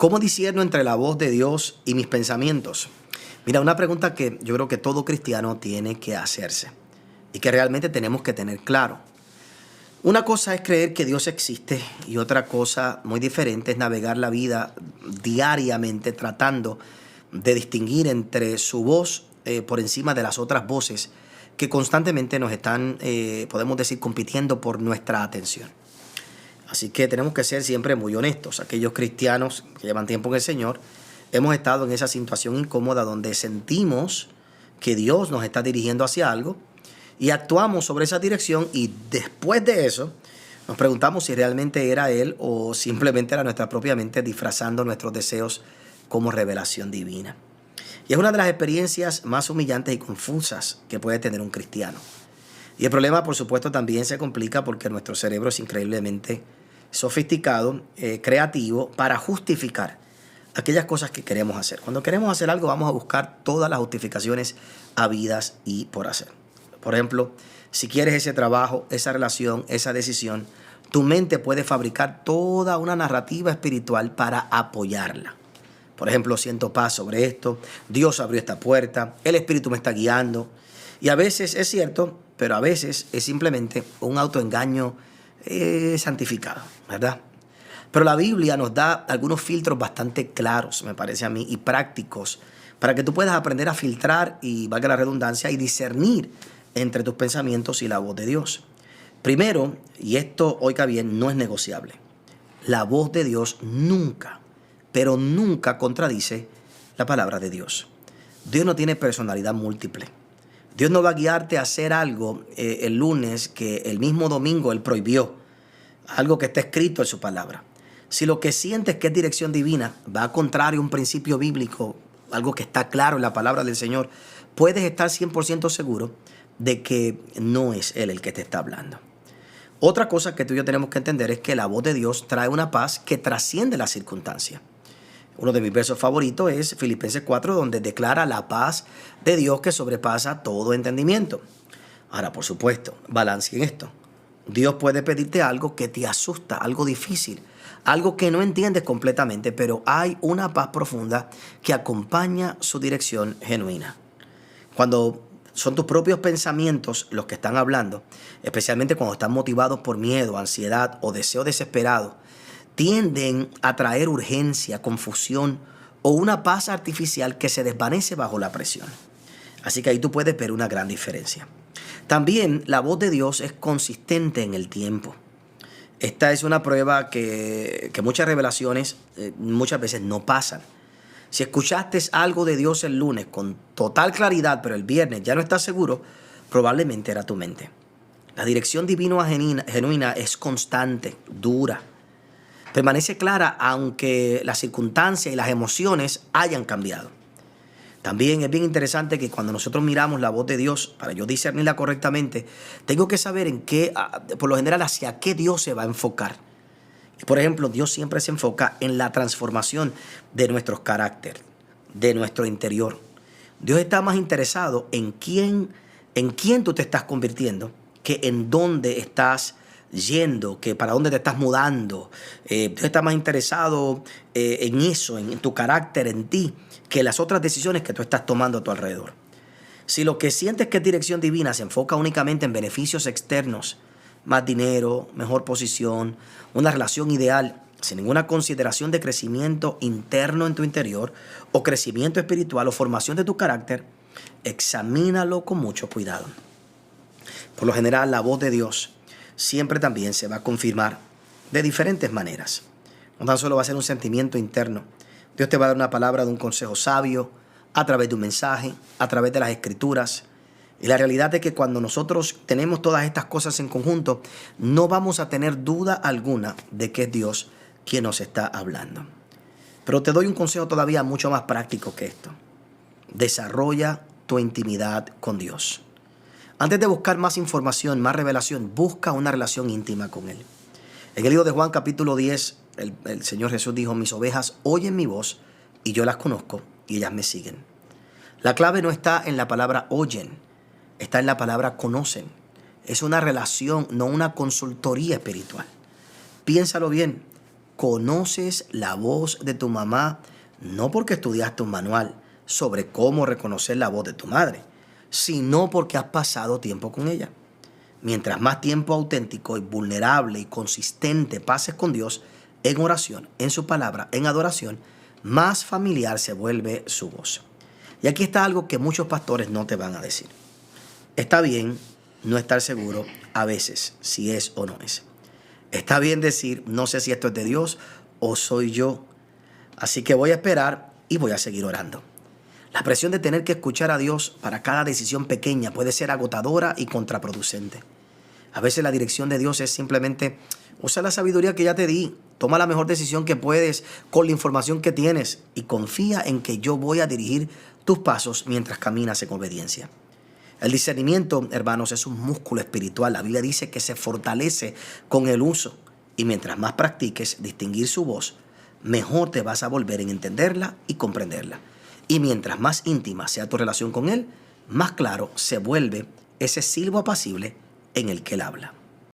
¿Cómo discierno entre la voz de Dios y mis pensamientos? Mira, una pregunta que yo creo que todo cristiano tiene que hacerse y que realmente tenemos que tener claro. Una cosa es creer que Dios existe y otra cosa muy diferente es navegar la vida diariamente tratando de distinguir entre su voz por encima de las otras voces que constantemente nos están, podemos decir, compitiendo por nuestra atención. Así que tenemos que ser siempre muy honestos. Aquellos cristianos que llevan tiempo en el Señor, hemos estado en esa situación incómoda donde sentimos que Dios nos está dirigiendo hacia algo y actuamos sobre esa dirección y después de eso nos preguntamos si realmente era Él o simplemente era nuestra propia mente disfrazando nuestros deseos como revelación divina. Y es una de las experiencias más humillantes y confusas que puede tener un cristiano. Y el problema, por supuesto, también se complica porque nuestro cerebro es increíblemente sofisticado, creativo, para justificar aquellas cosas que queremos hacer. Cuando queremos hacer algo, vamos a buscar todas las justificaciones habidas y por hacer. Por ejemplo, si quieres ese trabajo, esa relación, esa decisión, tu mente puede fabricar toda una narrativa espiritual para apoyarla. Por ejemplo, siento paz sobre esto, Dios abrió esta puerta, el Espíritu me está guiando. Y a veces es cierto, pero a veces es simplemente un autoengaño santificado, ¿verdad? Pero la Biblia nos da algunos filtros bastante claros, me parece a mí, y prácticos, para que tú puedas aprender a filtrar y, valga la redundancia, y discernir entre tus pensamientos y la voz de Dios. Primero, y esto, oiga bien, no es negociable, la voz de Dios nunca, pero nunca contradice la palabra de Dios. Dios no tiene personalidad múltiple. Dios no va a guiarte a hacer algo el lunes que el mismo domingo Él prohibió, algo que está escrito en su palabra. Si lo que sientes que es dirección divina va a contrario a un principio bíblico, algo que está claro en la palabra del Señor, puedes estar 100% seguro de que no es Él el que te está hablando. Otra cosa que tú y yo tenemos que entender es que la voz de Dios trae una paz que trasciende la circunstancia. Uno de mis versos favoritos es Filipenses 4, donde declara la paz de Dios que sobrepasa todo entendimiento. Ahora, por supuesto, balance en esto. Dios puede pedirte algo que te asusta, algo difícil, algo que no entiendes completamente, pero hay una paz profunda que acompaña su dirección genuina. Cuando son tus propios pensamientos los que están hablando, especialmente cuando están motivados por miedo, ansiedad o deseo desesperado, tienden a traer urgencia, confusión o una paz artificial que se desvanece bajo la presión. Así que ahí tú puedes ver una gran diferencia. También la voz de Dios es consistente en el tiempo. Esta es una prueba que muchas revelaciones muchas veces no pasan. Si escuchaste algo de Dios el lunes con total claridad, pero el viernes ya no estás seguro, probablemente era tu mente. La dirección divina genuina es constante, dura. Permanece clara aunque las circunstancias y las emociones hayan cambiado. También es bien interesante que cuando nosotros miramos la voz de Dios, para yo discernirla correctamente, tengo que saber en qué, por lo general, hacia qué Dios se va a enfocar. Por ejemplo, Dios siempre se enfoca en la transformación de nuestro carácter, de nuestro interior. Dios está más interesado en quién tú te estás convirtiendo que en dónde estás yendo, que para dónde te estás mudando. Dios está más interesado en eso, en tu carácter, en ti, que las otras decisiones que tú estás tomando a tu alrededor. Si lo que sientes que es dirección divina se enfoca únicamente en beneficios externos, más dinero, mejor posición, una relación ideal, sin ninguna consideración de crecimiento interno en tu interior, o crecimiento espiritual o formación de tu carácter, examínalo con mucho cuidado. Por lo general, la voz de Dios siempre también se va a confirmar de diferentes maneras. No tan solo va a ser un sentimiento interno. Dios te va a dar una palabra de un consejo sabio, a través de un mensaje, a través de las escrituras. Y la realidad es que cuando nosotros tenemos todas estas cosas en conjunto, no vamos a tener duda alguna de que es Dios quien nos está hablando. Pero te doy un consejo todavía mucho más práctico que esto. Desarrolla tu intimidad con Dios. Antes de buscar más información, más revelación, busca una relación íntima con Él. En el libro de Juan capítulo 10, el Señor Jesús dijo: mis ovejas oyen mi voz y yo las conozco y ellas me siguen. La clave no está en la palabra oyen, está en la palabra conocen. Es una relación, no una consultoría espiritual. Piénsalo bien. reconoces la voz de tu mamá no porque estudiaste un manual sobre cómo reconocer la voz de tu madre, sino porque has pasado tiempo con ella. Mientras más tiempo auténtico y vulnerable y consistente pases con Dios, en oración, en su palabra, en adoración, más familiar se vuelve su voz. Y aquí está algo que muchos pastores no te van a decir. Está bien no estar seguro a veces si es o no es. Está bien decir, no sé si esto es de Dios o soy yo. Así que voy a esperar y voy a seguir orando. La presión de tener que escuchar a Dios para cada decisión pequeña puede ser agotadora y contraproducente. A veces la dirección de Dios es simplemente usa la sabiduría que ya te di, toma la mejor decisión que puedes con la información que tienes y confía en que yo voy a dirigir tus pasos mientras caminas en obediencia. El discernimiento, hermanos, es un músculo espiritual. La Biblia dice que se fortalece con el uso y mientras más practiques distinguir su voz, mejor te vas a volver en entenderla y comprenderla. Y mientras más íntima sea tu relación con Él, más claro se vuelve ese silbo apacible en el que Él habla.